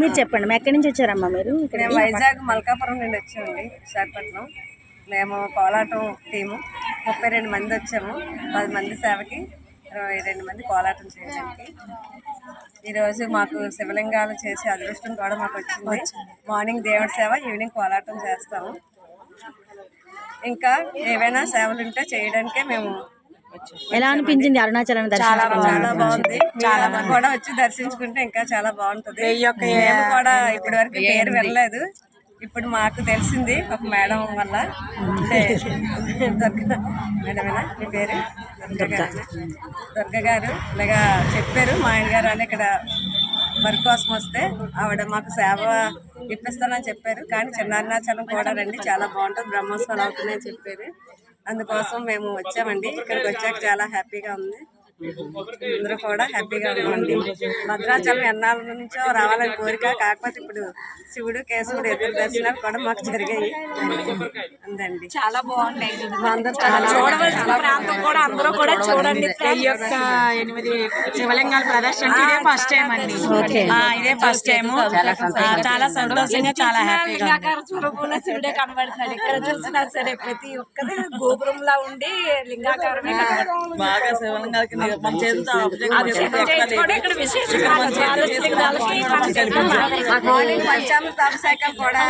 మీరు చెప్పండి, ఎక్కడి నుంచి వచ్చారమ్మా మీరు? మేము వైజాగ్ మల్కాపురం నుండి వచ్చామండి, విశాఖపట్నం. మేము కోలాటం టీము 32 మంది వచ్చాము. 10 మంది సేవకి, 22 మంది కోలాటం చేయడానికి. ఈరోజు మాకు శివలింగాలు చేసే అదృష్టం కూడా మాకు వచ్చింది. మార్నింగ్ దేవుడి సేవ, ఈవినింగ్ కోలాటం చేస్తాము. ఇంకా ఏవైనా సేవలు ఉంటే చేయడానికే మేము. ఎలా అనిపించింది అరుణాచలం చాలా చాలా బాగుంది. చాలా కూడా వచ్చి దర్శించుకుంటే ఇంకా చాలా బాగుంటుంది. మేము కూడా ఇప్పటి వరకు పేరు వెళ్ళలేదు, ఇప్పుడు మాకు తెలిసింది ఒక మేడం వల్ల. అంటే మేడమేనా మీ పేరు? దుర్గ గారు ఇలాగా చెప్పారు. మా ఆయన గారు అని ఇక్కడ వర్క్ కోసం వస్తే ఆవిడ మాకు సేవ ఇప్పిస్తానని చెప్పారు. కానీ చిన్న అరుణాచలం కూడా రండి, చాలా బాగుంటుంది, బ్రహ్మోత్సవాలు అవుతున్నాయని చెప్పారు. అందుకోసం మేము వచ్చామండి. ఇక్కడికి వచ్చాక చాలా హ్యాపీగా ఉంది. అందరూ కూడా హ్యాపీగా ఉన్నామండి. భద్రాచలం ఎన్నాళ్ళ నుంచో రావాలని కోరిక, కాకపోతే ఇప్పుడు శివుడు కేశవుడు ఎదురు దర్శనాలు కూడా మాకు జరిగాయి. అందండి, చాలా బాగున్నాయి. అందరూ కూడా చూడండి. ఈ యొక్క 8 శివలింగాల ప్రదర్శన ఇదే ఫస్ట్ టైం అండి. ఇదే ఫస్ట్ టైం. చాలా సంతోషంగా, చాలా హ్యాపీగా. శివుడే కనబడుతున్నాడు ఎక్కడ చూసినా సరే. ప్రతి ఒక్కరి గోపురంలా ఉండి లింగాకారమే కనబడుతుంది. బాగా శివలింగాలకి పంచామృత అభిషేకం కూడా